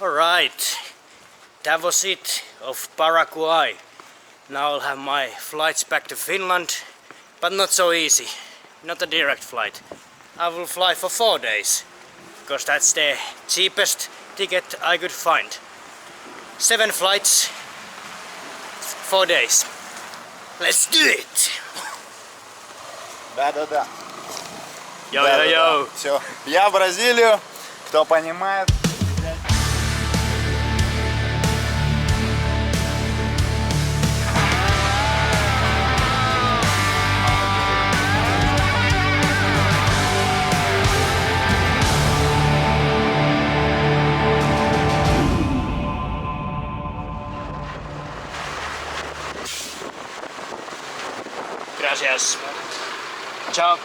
Alright, that was it of Paraguay. Now I'll have my flights back to Finland, but not so easy. Not a direct flight. I will fly for 4 days, because that's the cheapest ticket I could find. 7 flights, 4 days. Let's do it! Да. Йо-йо-йо! Все, я в Бразилию, кто понимает. Gracias. Ciao.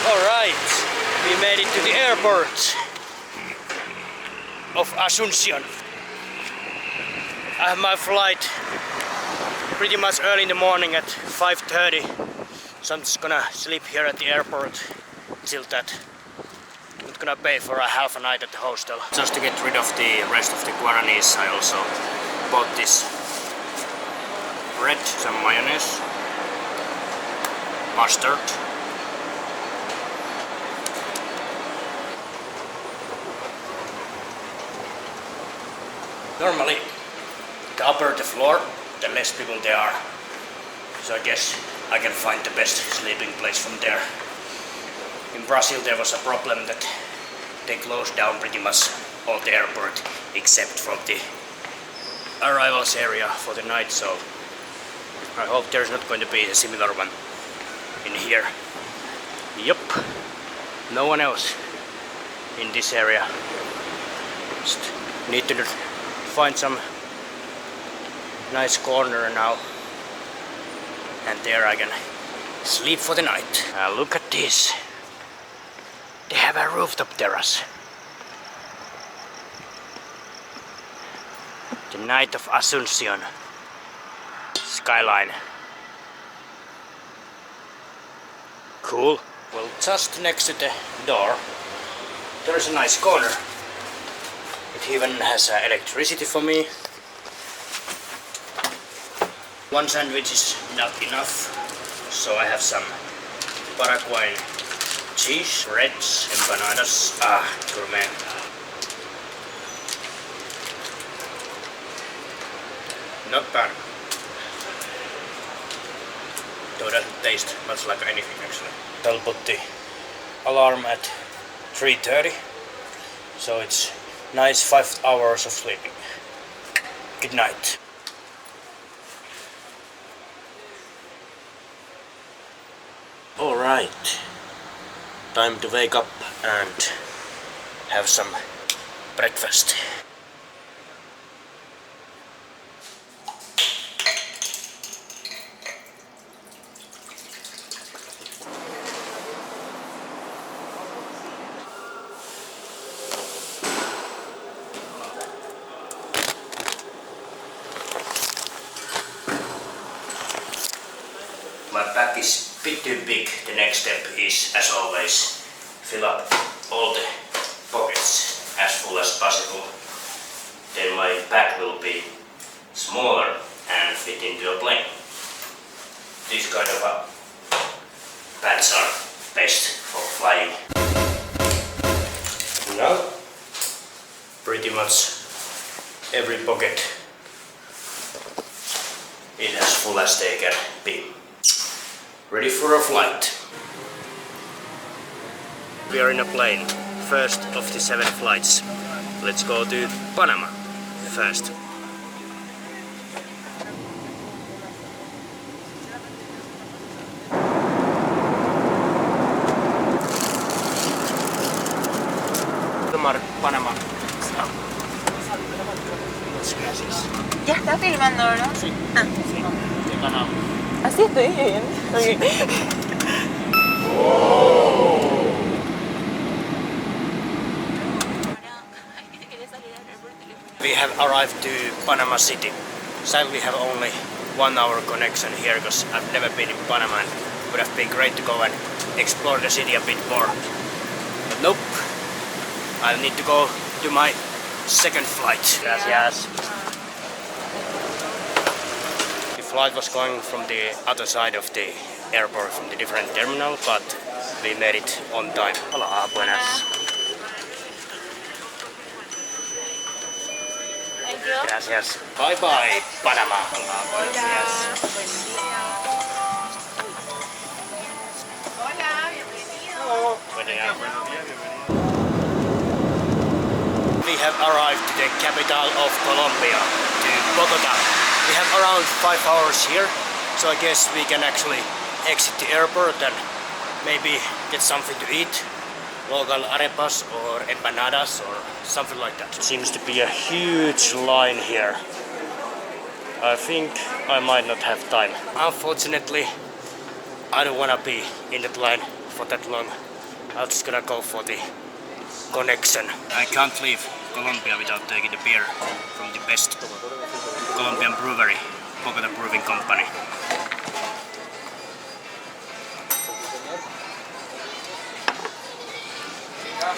Alright, we made it to the airport of Asunción. I have my flight pretty much early in the morning at 5:30, so I'm just gonna sleep here at the airport till that. I'm not gonna pay for a half a night at the hostel. Just to get rid of the rest of the guaranis, I also bought this bread, some mayonnaise, mustard, normally the upper the floor, the less people there are, so I guess I can find the best sleeping place from there. In Brazil there was a problem that they closed down pretty much all the airport except from the arrivals area for the night, so I hope there's not going to be a similar one in here. Yup, no one else in this area. Just need to find some nice corner now, and there I can sleep for the night. Look at this. They have a rooftop terrace. The night of Asunción skyline. Cool. Well, just next to the door there is a nice corner. It even has electricity for me. One sandwich is not enough, so I have some Paraguayan cheese, breads, empanadas. Gourmet. Not bad. Though that tastes much like anything actually. I'll put the alarm at 3:30, so it's nice 5 hours of sleeping. Good night. Alright, time to wake up and have some breakfast. My bag is a bit too big. The next step is, as always, fill up all the pockets as full as possible. Then my bag will be smaller and fit into a plane. These kind of pants are best for flying. Now, pretty much every pocket is as full as they can be. Ready for a flight. We are in a plane, first of the 7 flights. Let's go to Panama first. Panama. ¿Ya está filmando, no? Sí. Sí. De Panama. Así estoy bien. Okay. We have arrived to Panama City. Sadly, we have only 1 hour connection here because I've never been in Panama, and it would have been great to go and explore the city a bit more. But nope, I'll need to go to my second flight. Gracias. The flight was going from the other side of the airport, from the different terminal, but we made it on time. Hola, buenas. Thank you. Gracias. Bye bye, Panama. Hola, buenos días. Hola, bienvenido. We have arrived to the capital of Colombia, to Bogota. We have around 5 hours here, so I guess we can actually exit the airport and maybe get something to eat. Local arepas or empanadas or something like that. Seems to be a huge line here. I think I might not have time. Unfortunately, I don't wanna be in that line for that long. I'm just gonna go for the connection. I can't leave Colombia without taking the beer from the best Colombian brewery, Bogota Brewing Company.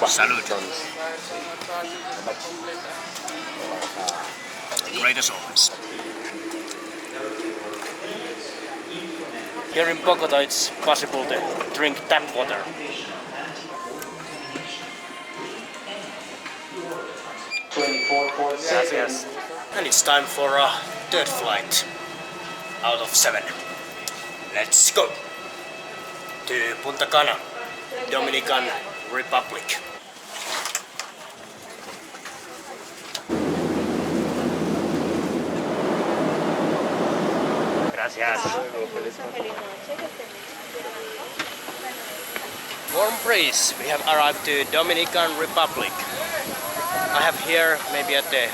Salud. Great as always. Here in Bogota it's possible to drink tap water. Gracias. And it's time for a third flight out of 7. Let's go to Punta Cana, Dominican Republic. Gracias. Warm breeze. We have arrived to Dominican Republic. I have here maybe at the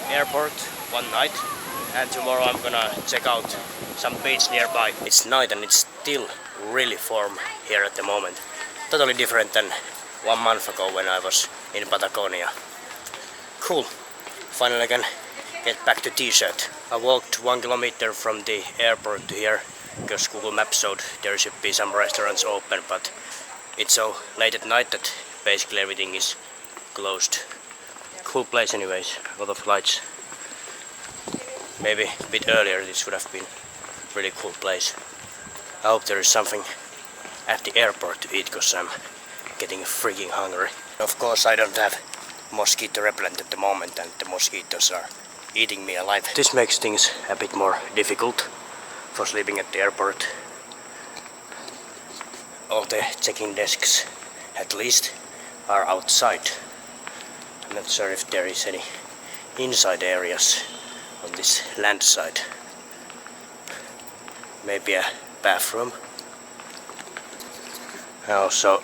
airport one night, and tomorrow I'm gonna check out some beach nearby. It's night and it's still really warm here at the moment. Totally different than 1 month ago when I was in Patagonia. Cool. Finally I can get back to t-shirt. I walked 1 kilometer from the airport to here because Google Maps showed there should be some restaurants open, but it's so late at night that basically everything is closed. Cool place anyways, a lot of lights. Maybe a bit earlier this would have been a really cool place. I hope there is something at the airport to eat because I'm getting freaking hungry. Of course I don't have mosquito repellent at the moment and the mosquitoes are eating me alive. This makes things a bit more difficult for sleeping at the airport. All the checking desks at least are outside. I'm not sure if there is any inside areas on this land side. Maybe a bathroom. Also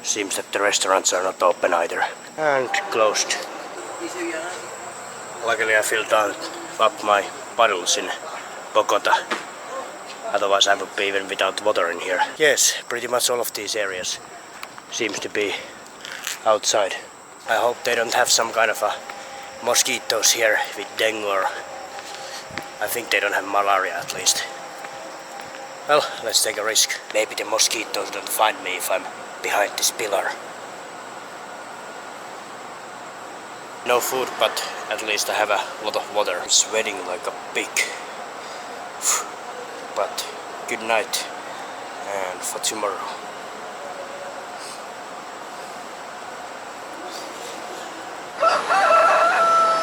seems that the restaurants are not open either and closed. Luckily I filled up my bottles in Bogota. Otherwise I would be even without water in here. Yes, pretty much all of these areas seems to be outside. I hope they don't have some kind of a mosquitoes here with dengue, or I think they don't have malaria at least. Well, let's take a risk. Maybe the mosquitoes don't find me if I'm behind this pillar. No food, but at least I have a lot of water. I'm sweating like a pig. But good night and for tomorrow.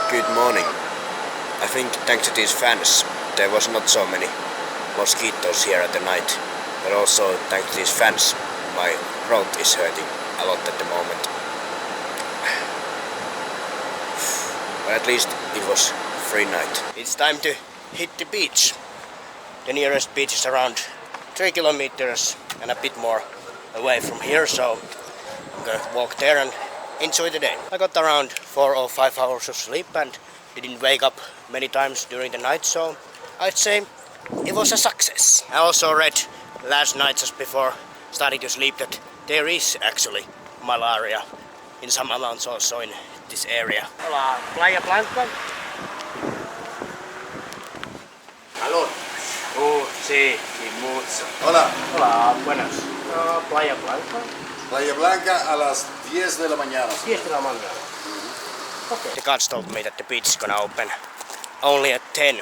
Good morning. I think thanks to these fans there was not so many mosquitoes here at the night, but also thanks to these fans my throat is hurting a lot at the moment. But at least it was free night. It's time to hit the beach. The nearest beach is around 3 kilometers and a bit more away from here, so I'm gonna walk there and enjoy the day. I got around 4 or 5 hours of sleep and didn't wake up many times during the night, so I'd say it was a success. I also read last night just before starting to sleep that there is actually malaria in some amounts also in this area. Hola, Playa Blanca? Aló. Sí, y mucho. Hola. Hola, buenas. Playa Blanca? Playa Blanca a las 10 de la mañana. 10 de la mañana. Okay. The guards told me that the beach is gonna open only at 10.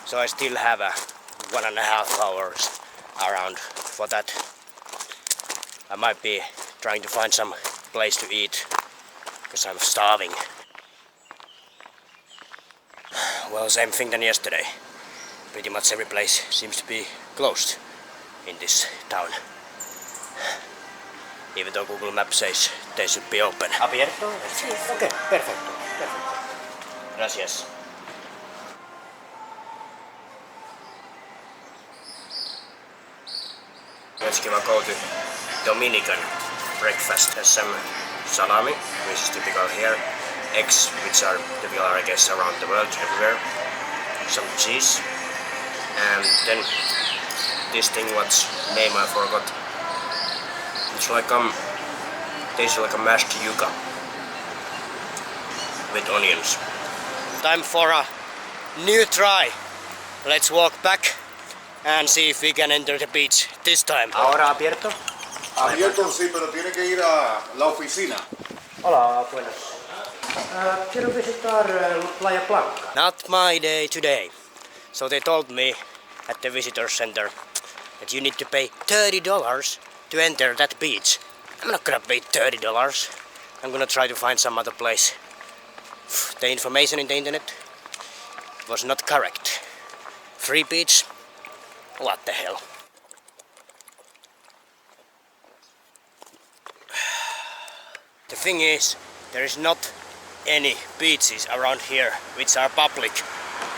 So I still have 1.5 hours around for that. I might be trying to find some place to eat because I'm starving. Well, same thing than yesterday. Pretty much every place seems to be closed in this town. Even though Google Maps says they should be open. ¿Abierto? Sí. Okay, perfecto. Gracias. Let's give a go to Dominican breakfast. Has some salami, which is typical here. Eggs, which are typical, I guess, around the world, everywhere. Some cheese. And then this thing, what's name I forgot. It's like tastes like a mashed yuca with onions. Time for a new try. Let's walk back and see if we can enter the beach this time. Ahora abierto? Abierto sí, pero tiene que ir a la oficina. Hola, buenas. Quiero visitar Playa Blanca. Not my day today. So they told me at the visitor center that you need to pay $30 to enter that beach. I'm not gonna pay $30. I'm gonna try to find some other place. The information in the internet was not correct. Free beach? What the hell? The thing is, there is not any beaches around here which are public.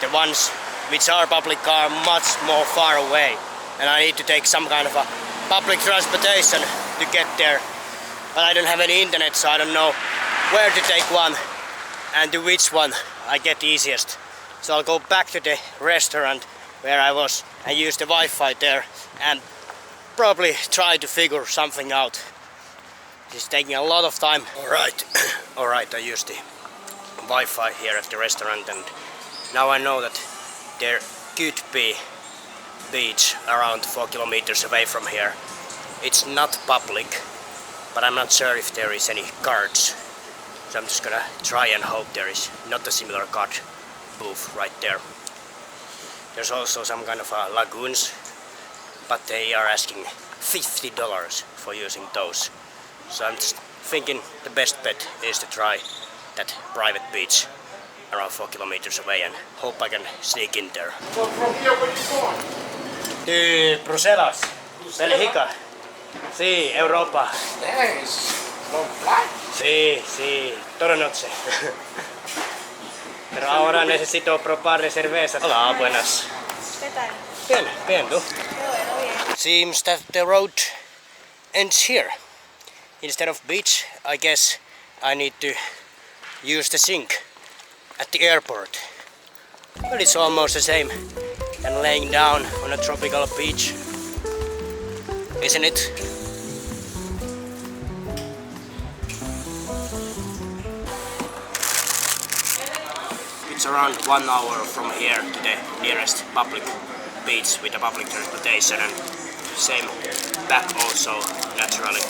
The ones which are public are much more far away, and I need to take some kind of a public transportation to get there. But I don't have any internet, so I don't know where to take one and to which one I get easiest. So I'll go back to the restaurant where I was and use the Wi-Fi there and probably try to figure something out. This is taking a lot of time. Alright, I used the Wi-Fi here at the restaurant, and now I know that there could be beach around 4 kilometers away from here. It's not public, but I'm not sure if there is any guards. So I'm just gonna try and hope there is not a similar guard booth right there. There's also some kind of lagoons, but they are asking $50 for using those. So I'm just thinking the best bet is to try that private beach around 4 kilometers away and hope I can sneak in there. Well, from here, where you going? To Bruselas, Bélgica. Sí, Europa. Thanks. Long flight. Sí, toda noche. Pero ahora necesito probar de cerveza. Hola, buenas. ¿Qué tal? Bien, ¿tú? Bueno, bien. Seems that the road ends here. Instead of beach, I guess I need to use the sink at the airport. But it's almost the same than laying down on a tropical beach, isn't it? It's around 1 hour from here to the nearest public beach with a public transportation, and same back also, naturally.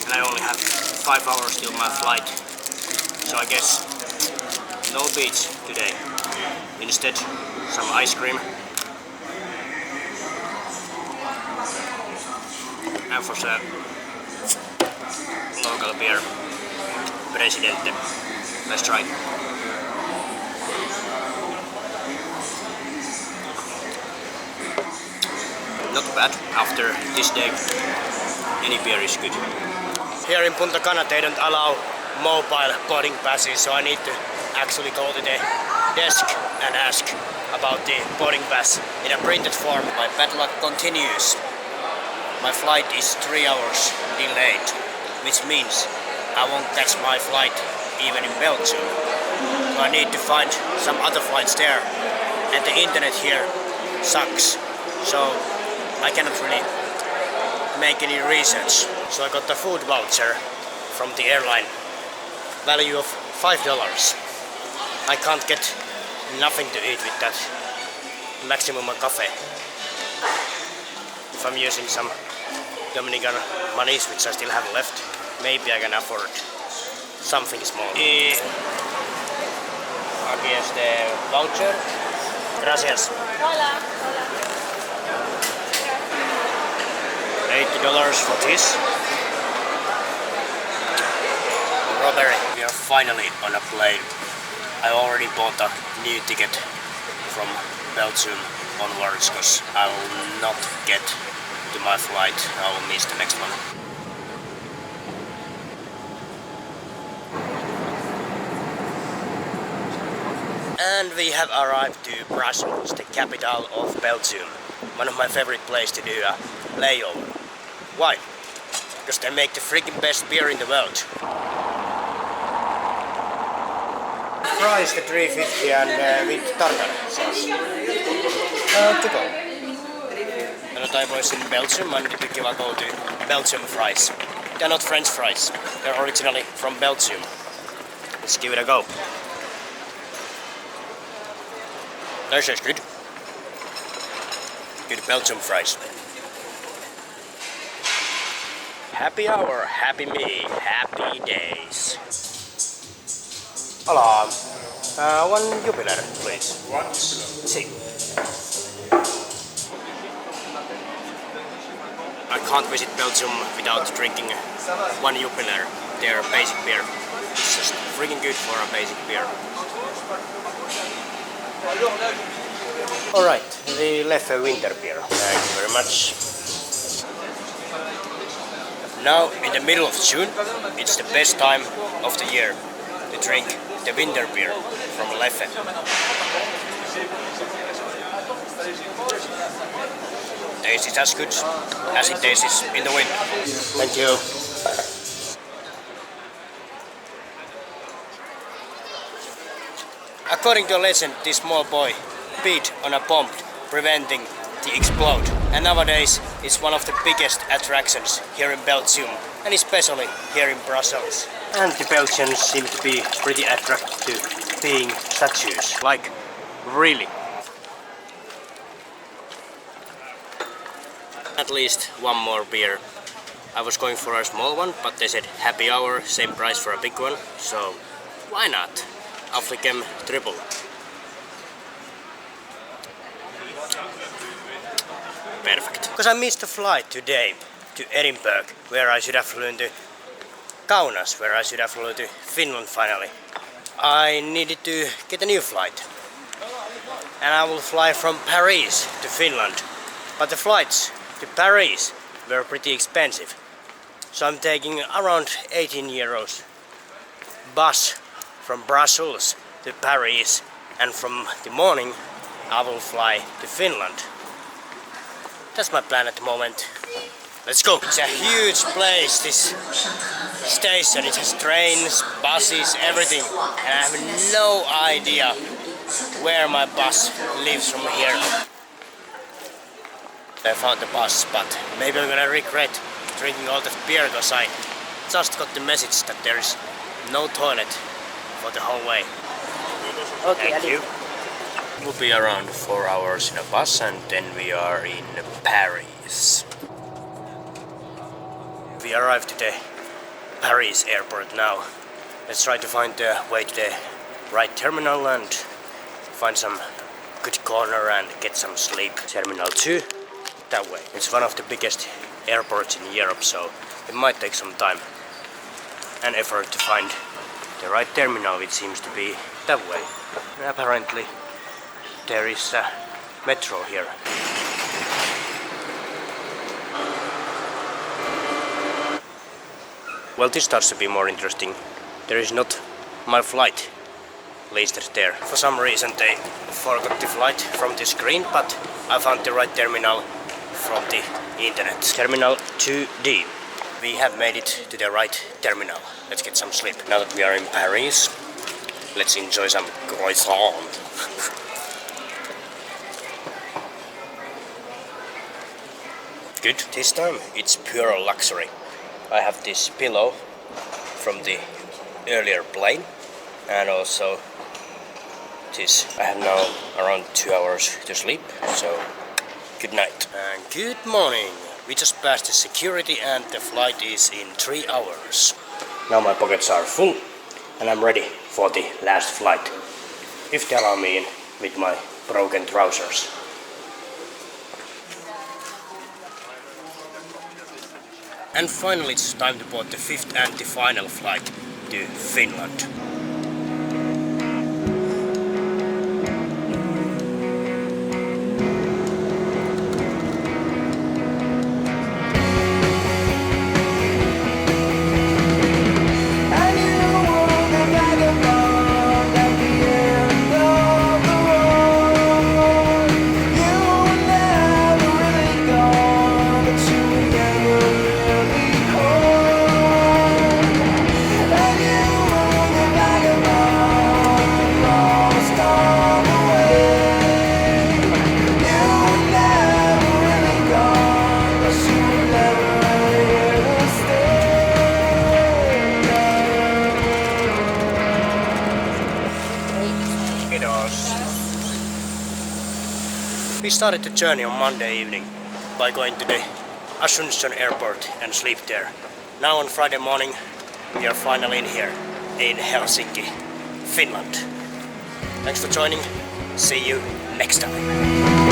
And I only have 5 hours till my flight, so I guess no beach today. Instead, some ice cream. And for the local beer, Presidente. Let's try. Not bad. After this day, any beer is good. Here in Punta Cana they don't allow mobile boarding passes, so I need to actually go to the desk and ask about the boarding pass in a printed form. My bad luck continues. My flight is 3 hours delayed, which means I won't catch my flight even in Belgium. So I need to find some other flights there, and the internet here sucks, so I cannot really make any research. So I got a food voucher from the airline, value of $5. I can't get nothing to eat with that, maximum a cafe. If I'm using some Dominican monies which I still have left, maybe I can afford something small. Here's the voucher. Gracias. Hola. $80 for this. Robbery. We are finally on a plane. I already bought a new ticket from Belgium onwards because I will not get to my flight. I will miss the next one. And we have arrived to Brussels, the capital of Belgium. One of my favorite places to do a layover. Why? Because they make the freaking best beer in the world. Fries the 350 and with tartar sauce. Typo. When I was in Belgium, I needed to give a go to Belgium fries. They're not French fries. They're originally from Belgium. Let's give it a go. That tastes good. Good Belgium fries. Happy hour, happy me, happy days. Hola. One Jupiler, please. One Jupiler. Si. I can't visit Belgium without drinking one Jupiler, their basic beer. It's just freaking good for a basic beer. Alright, the Leffe winter beer. Thank you very much. Now, in the middle of June, it's the best time of the year to drink the winter beer from Leffe. Tastes as good as it tastes in the winter. Thank you. According to a legend, this small boy beat on a bomb, preventing the explode. And nowadays, it's one of the biggest attractions here in Belgium, and especially here in Brussels. And the Belgians seem to be pretty attracted to being statues. Like, really. At least one more beer. I was going for a small one, but they said happy hour, same price for a big one, so why not? African triple. Perfect. Because I missed the flight today to Edinburgh, where I should have flown to Kaunas, where I should have flown to Finland finally. I needed to get a new flight. And I will fly from Paris to Finland. But the flights to Paris were pretty expensive. So I'm taking around 18 euros bus from Brussels to Paris, and from the morning I will fly to Finland. That's my plan at the moment. Let's go! It's a huge place, this station. It has trains, buses, everything. And I have no idea where my bus leaves from here. I found the bus, but maybe I'm gonna regret drinking all that beer because I just got the message that there is no toilet for the whole way. Okay, thank you. We'll be around 4 hours in a bus and then we are in Paris. We arrived to the Paris airport now. Let's try to find the way to the right terminal and find some good corner and get some sleep. Terminal 2, that way. It's one of the biggest airports in Europe, so it might take some time and effort to find the right terminal, which seems to be that way. And apparently there is a metro here. Well, this starts to be more interesting. There is not my flight listed there. For some reason they forgot the flight from the screen, but I found the right terminal from the internet. Terminal 2D. We have made it to the right terminal. Let's get some sleep. Now that we are in Paris, let's enjoy some croissant. Good. This time it's pure luxury. I have this pillow from the earlier plane and also this. I have now around 2 hours to sleep, so good night and good morning. We just passed the security and the flight is in 3 hours. Now my pockets are full and I'm ready for the last flight. If they allow me in with my broken trousers. And finally it's time to board the 5th and the final flight to Finland. We started the journey on Monday evening by going to the Asunción airport and sleep there. Now on Friday morning we are finally in here in Helsinki, Finland. Thanks for joining. See you next time.